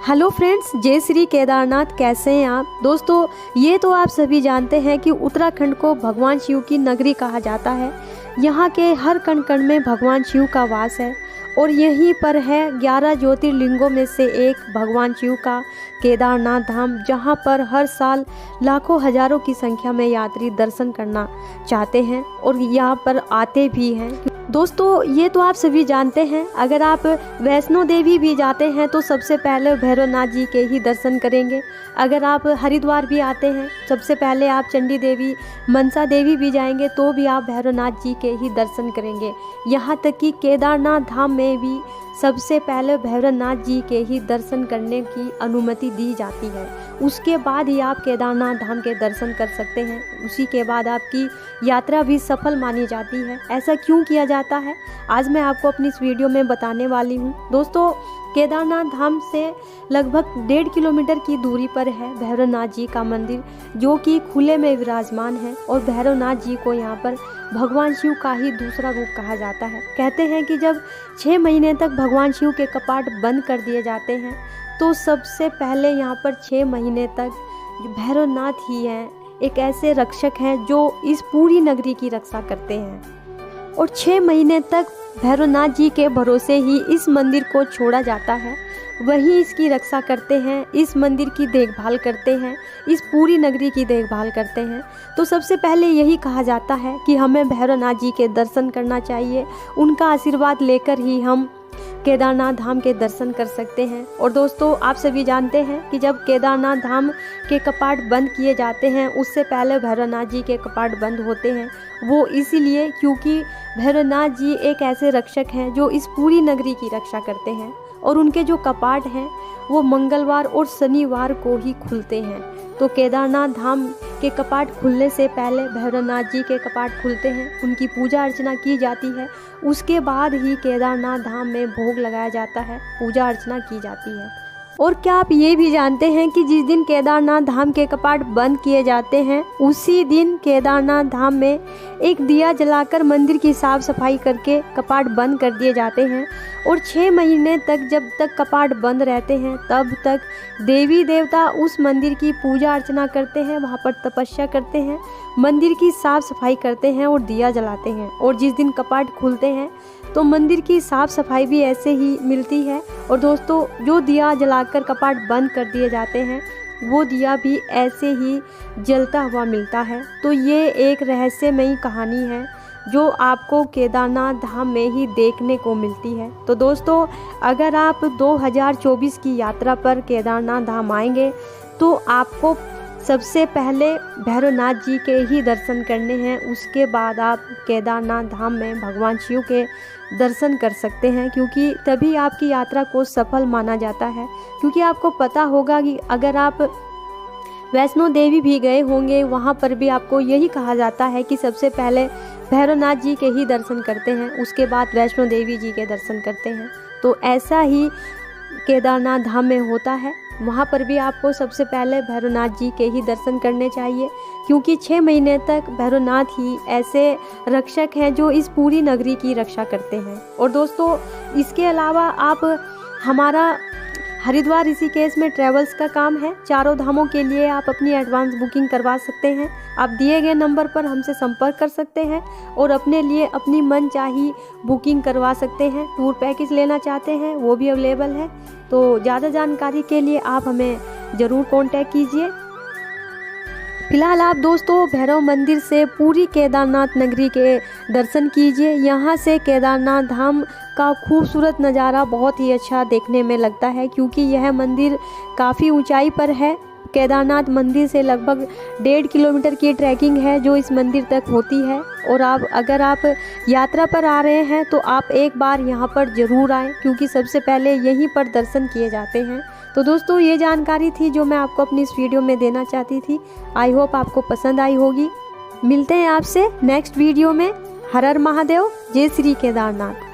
Hello friends, जय श्री केदारनाथ। कैसे हैं आप दोस्तों? ये तो आप सभी जानते हैं कि उत्तराखंड को भगवान शिव की नगरी कहा जाता है। यहाँ के हर कण कण में भगवान शिव का वास है और यहीं पर है 11 ज्योतिर्लिंगों में से एक भगवान शिव का केदारनाथ धाम, जहाँ पर हर साल लाखों हजारों की संख्या में यात्री दर्शन करना चाहते हैं और यहाँ पर आते भी हैं। दोस्तों, ये तो आप सभी जानते हैं, अगर आप वैष्णो देवी भी जाते हैं तो सबसे पहले भैरवनाथ जी के ही दर्शन करेंगे। अगर आप हरिद्वार भी आते हैं, सबसे पहले आप चंडी देवी, मनसा देवी भी जाएंगे तो भी आप भैरवनाथ जी के ही दर्शन करेंगे। यहाँ तक कि केदारनाथ धाम में भी सबसे पहले भैरवनाथ जी के ही दर्शन करने की अनुमति दी जाती है। उसके बाद ही आप केदारनाथ धाम के दर्शन कर सकते हैं। उसी के बाद आपकी यात्रा भी सफल मानी जाती है। ऐसा क्यों किया जाता है, आज मैं आपको अपनी इस वीडियो में बताने वाली हूँ। दोस्तों, केदारनाथ धाम से लगभग 1.5 किलोमीटर की दूरी पर है भैरवनाथ जी का मंदिर, जो कि खुले में विराजमान है। और भैरवनाथ जी को यहाँ पर भगवान शिव का ही दूसरा रूप कहा जाता है। कहते हैं कि जब 6 महीने तक भगवान शिव के कपाट बंद कर दिए जाते हैं तो सबसे पहले यहाँ पर 6 महीने तक भैरवनाथ ही हैं, एक ऐसे रक्षक हैं जो इस पूरी नगरी की रक्षा करते हैं। और 6 महीने तक भैरवनाथ जी के भरोसे ही इस मंदिर को छोड़ा जाता है। वही इसकी रक्षा करते हैं, इस मंदिर की देखभाल करते हैं, इस पूरी नगरी की देखभाल करते हैं। तो सबसे पहले यही कहा जाता है कि हमें भैरवनाथ जी के दर्शन करना चाहिए। उनका आशीर्वाद लेकर ही हम केदारनाथ धाम के दर्शन कर सकते हैं। और दोस्तों, आप सभी जानते हैं कि जब केदारनाथ धाम के कपाट बंद किए जाते हैं, उससे पहले भैरवनाथ जी के कपाट बंद होते हैं। वो इसीलिए क्योंकि भैरवनाथ जी एक ऐसे रक्षक हैं जो इस पूरी नगरी की रक्षा करते हैं और उनके जो कपाट हैं वो मंगलवार और शनिवार को ही खुलते हैं। तो केदारनाथ धाम के कपाट खुलने से पहले भैरवनाथ जी के कपाट खुलते हैं, उनकी पूजा अर्चना की जाती है। उसके बाद ही केदारनाथ धाम में भोग लगाया जाता है, पूजा अर्चना की जाती है। और क्या आप ये भी जानते हैं कि जिस दिन केदारनाथ धाम के कपाट बंद किए जाते हैं, उसी दिन केदारनाथ धाम में एक दिया जलाकर मंदिर की साफ सफाई करके कपाट बंद कर दिए जाते हैं। और 6 महीने तक जब तक कपाट बंद रहते हैं तब तक देवी देवता उस मंदिर की पूजा अर्चना करते हैं, वहाँ पर तपस्या करते हैं, मंदिर की साफ सफाई करते हैं और दिया जलाते हैं। और जिस दिन कपाट खुलते हैं तो मंदिर की साफ सफाई भी ऐसे ही मिलती है। और दोस्तों, जो दिया जलाकर कपाट बंद कर दिए जाते हैं वो दिया भी ऐसे ही जलता हुआ मिलता है। तो ये एक रहस्यमयी कहानी है जो आपको केदारनाथ धाम में ही देखने को मिलती है। तो दोस्तों, अगर आप 2024 की यात्रा पर केदारनाथ धाम आएंगे तो आपको सबसे पहले भैरवनाथ जी के ही दर्शन करने हैं। उसके बाद आप केदारनाथ धाम में भगवान शिव के दर्शन कर सकते हैं, क्योंकि तभी आपकी यात्रा को सफल माना जाता है। क्योंकि आपको पता होगा कि अगर आप वैष्णो देवी भी गए होंगे, वहाँ पर भी आपको यही कहा जाता है कि सबसे पहले भैरवनाथ जी के ही दर्शन करते हैं, उसके बाद वैष्णो देवी जी के दर्शन करते हैं। तो ऐसा ही केदारनाथ धाम में होता है। वहाँ पर भी आपको सबसे पहले भैरवनाथ जी के ही दर्शन करने चाहिए, क्योंकि 6 महीने तक भैरवनाथ ही ऐसे रक्षक हैं जो इस पूरी नगरी की रक्षा करते हैं। और दोस्तों, इसके अलावा आप हमारा हरिद्वार ऋषिकेश में ट्रैवल्स का काम है। चारों धामों के लिए आप अपनी एडवांस बुकिंग करवा सकते हैं। आप दिए गए नंबर पर हमसे संपर्क कर सकते हैं और अपने लिए अपनी मनचाही बुकिंग करवा सकते हैं। टूर पैकेज लेना चाहते हैं वो भी अवेलेबल है। तो ज़्यादा जानकारी के लिए आप हमें ज़रूर कांटेक्ट कीजिए। फिलहाल आप दोस्तों भैरव मंदिर से पूरी केदारनाथ नगरी के दर्शन कीजिए। यहाँ से केदारनाथ धाम का खूबसूरत नज़ारा बहुत ही अच्छा देखने में लगता है, क्योंकि यह मंदिर काफ़ी ऊंचाई पर है। केदारनाथ मंदिर से लगभग 1.5 किलोमीटर की ट्रैकिंग है जो इस मंदिर तक होती है। और अगर आप यात्रा पर आ रहे हैं तो आप एक बार यहाँ पर ज़रूर आएँ, क्योंकि सबसे पहले यहीं पर दर्शन किए जाते हैं। तो दोस्तों, ये जानकारी थी जो मैं आपको अपनी इस वीडियो में देना चाहती थी। आई होप आपको पसंद आई होगी। मिलते हैं आपसे नेक्स्ट वीडियो में। हर हर महादेव, जय श्री केदारनाथ।